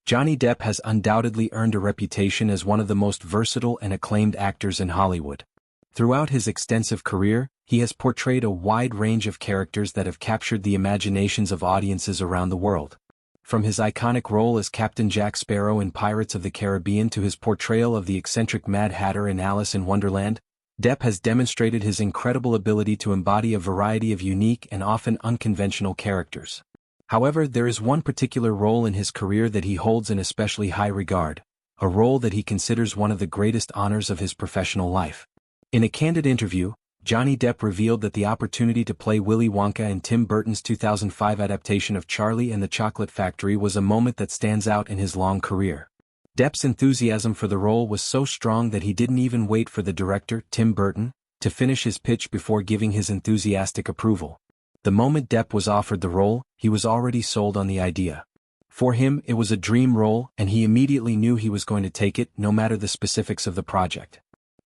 Johnny Depp has undoubtedly earned a reputation as one of the most versatile and acclaimed actors in Hollywood. Throughout his extensive career, he has portrayed a wide range of characters that have captured the imaginations of audiences around the world. From his iconic role as Captain Jack Sparrow in Pirates of the Caribbean to his portrayal of the eccentric Mad Hatter in Alice in Wonderland, Depp has demonstrated his incredible ability to embody a variety of unique and often unconventional characters. However, there is one particular role in his career that he holds in especially high regard, a role that he considers one of the greatest honors of his professional life. In a candid interview, Johnny Depp revealed that the opportunity to play Willy Wonka in Tim Burton's 2005 adaptation of Charlie and the Chocolate Factory was a moment that stands out in his long career. Depp's enthusiasm for the role was so strong that he didn't even wait for the director, Tim Burton, to finish his pitch before giving his enthusiastic approval. The moment Depp was offered the role, he was already sold on the idea. For him, it was a dream role, and he immediately knew he was going to take it, no matter the specifics of the project.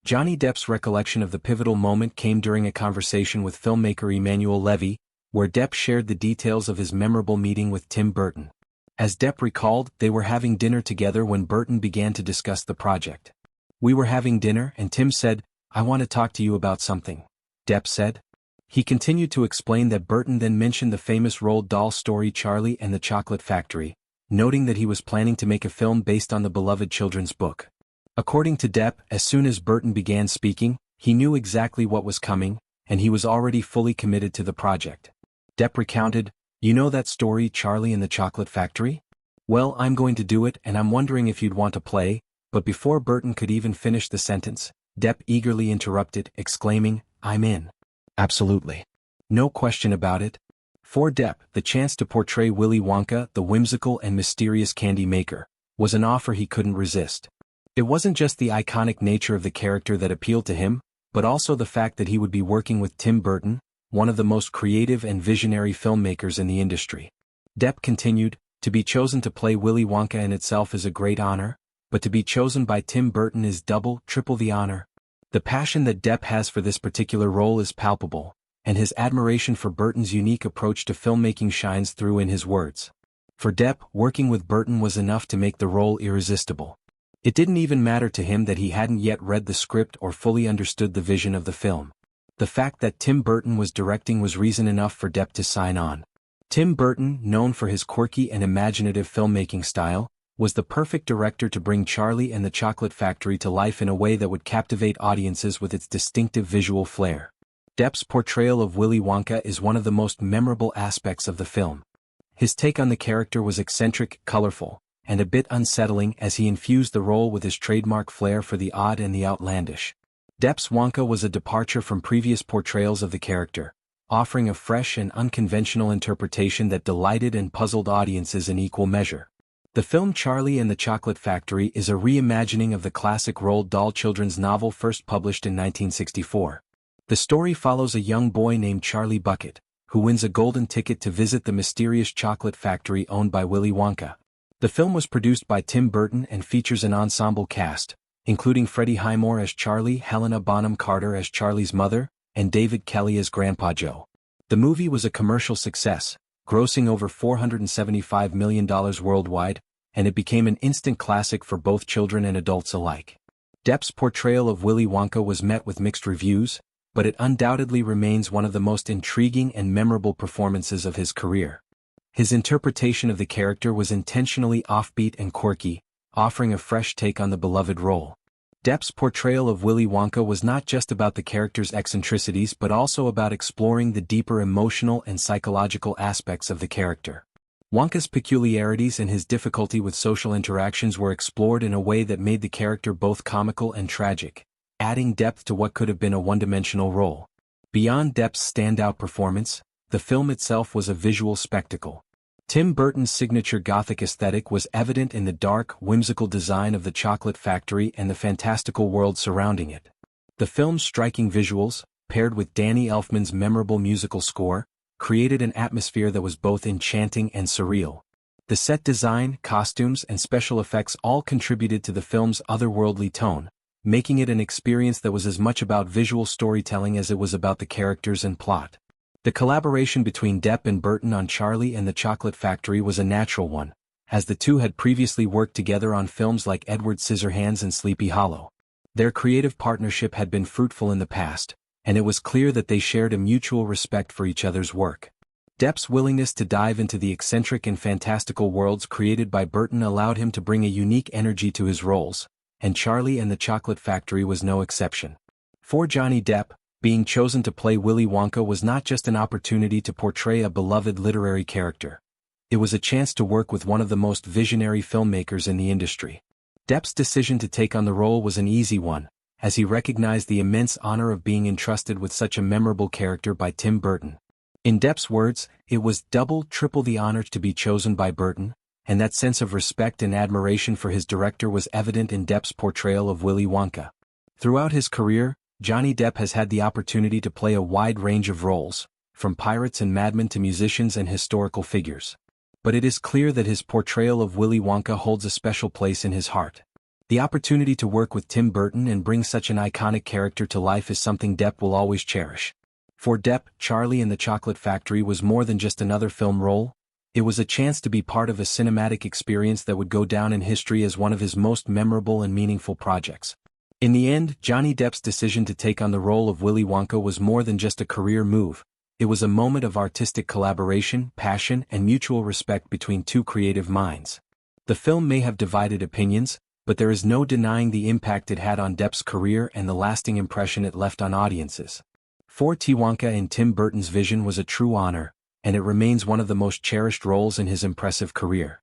Johnny Depp's recollection of the pivotal moment came during a conversation with filmmaker Emmanuel Levy, where Depp shared the details of his memorable meeting with Tim Burton. As Depp recalled, they were having dinner together when Burton began to discuss the project. "We were having dinner and Tim said, 'I want to talk to you about something,'" Depp said. He continued to explain that Burton then mentioned the famous Roald Dahl story Charlie and the Chocolate Factory, noting that he was planning to make a film based on the beloved children's book. According to Depp, as soon as Burton began speaking, he knew exactly what was coming, and he was already fully committed to the project. Depp recounted, "You know that story Charlie and the Chocolate Factory? Well, I'm going to do it and I'm wondering if you'd want to play," but before Burton could even finish the sentence, Depp eagerly interrupted, exclaiming, "I'm in. Absolutely. No question about it." For Depp, the chance to portray Willy Wonka, the whimsical and mysterious candy maker, was an offer he couldn't resist. It wasn't just the iconic nature of the character that appealed to him, but also the fact that he would be working with Tim Burton, one of the most creative and visionary filmmakers in the industry. Depp continued, "To be chosen to play Willy Wonka in itself is a great honor, but to be chosen by Tim Burton is double, triple the honor." The passion that Depp has for this particular role is palpable, and his admiration for Burton's unique approach to filmmaking shines through in his words. For Depp, working with Burton was enough to make the role irresistible. It didn't even matter to him that he hadn't yet read the script or fully understood the vision of the film. The fact that Tim Burton was directing was reason enough for Depp to sign on. Tim Burton, known for his quirky and imaginative filmmaking style, was the perfect director to bring Charlie and the Chocolate Factory to life in a way that would captivate audiences with its distinctive visual flair. Depp's portrayal of Willy Wonka is one of the most memorable aspects of the film. His take on the character was eccentric, colorful, and a bit unsettling as he infused the role with his trademark flair for the odd and the outlandish. Depp's Wonka was a departure from previous portrayals of the character, offering a fresh and unconventional interpretation that delighted and puzzled audiences in equal measure. The film Charlie and the Chocolate Factory is a reimagining of the classic Roald Dahl children's novel first published in 1964. The story follows a young boy named Charlie Bucket, who wins a golden ticket to visit the mysterious chocolate factory owned by Willy Wonka. The film was produced by Tim Burton and features an ensemble cast, including Freddie Highmore as Charlie, Helena Bonham Carter as Charlie's mother, and David Kelly as Grandpa Joe. The movie was a commercial success, grossing over $475 million worldwide, and it became an instant classic for both children and adults alike. Depp's portrayal of Willy Wonka was met with mixed reviews, but it undoubtedly remains one of the most intriguing and memorable performances of his career. His interpretation of the character was intentionally offbeat and quirky, offering a fresh take on the beloved role. Depp's portrayal of Willy Wonka was not just about the character's eccentricities but also about exploring the deeper emotional and psychological aspects of the character. Wonka's peculiarities and his difficulty with social interactions were explored in a way that made the character both comical and tragic, adding depth to what could have been a one-dimensional role. Beyond Depp's standout performance, the film itself was a visual spectacle. Tim Burton's signature Gothic aesthetic was evident in the dark, whimsical design of the chocolate factory and the fantastical world surrounding it. The film's striking visuals, paired with Danny Elfman's memorable musical score, created an atmosphere that was both enchanting and surreal. The set design, costumes, and special effects all contributed to the film's otherworldly tone, making it an experience that was as much about visual storytelling as it was about the characters and plot. The collaboration between Depp and Burton on Charlie and the Chocolate Factory was a natural one, as the two had previously worked together on films like Edward Scissorhands and Sleepy Hollow. Their creative partnership had been fruitful in the past, and it was clear that they shared a mutual respect for each other's work. Depp's willingness to dive into the eccentric and fantastical worlds created by Burton allowed him to bring a unique energy to his roles, and Charlie and the Chocolate Factory was no exception. For Johnny Depp, being chosen to play Willy Wonka was not just an opportunity to portray a beloved literary character. It was a chance to work with one of the most visionary filmmakers in the industry. Depp's decision to take on the role was an easy one, as he recognized the immense honor of being entrusted with such a memorable character by Tim Burton. In Depp's words, it was double, triple the honor to be chosen by Burton, and that sense of respect and admiration for his director was evident in Depp's portrayal of Willy Wonka. Throughout his career, Johnny Depp has had the opportunity to play a wide range of roles, from pirates and madmen to musicians and historical figures. But it is clear that his portrayal of Willy Wonka holds a special place in his heart. The opportunity to work with Tim Burton and bring such an iconic character to life is something Depp will always cherish. For Depp, Charlie and the Chocolate Factory was more than just another film role. It was a chance to be part of a cinematic experience that would go down in history as one of his most memorable and meaningful projects. In the end, Johnny Depp's decision to take on the role of Willy Wonka was more than just a career move. It was a moment of artistic collaboration, passion, and mutual respect between two creative minds. The film may have divided opinions, but there is no denying the impact it had on Depp's career and the lasting impression it left on audiences. For Wonka in Tim Burton's vision was a true honor, and it remains one of the most cherished roles in his impressive career.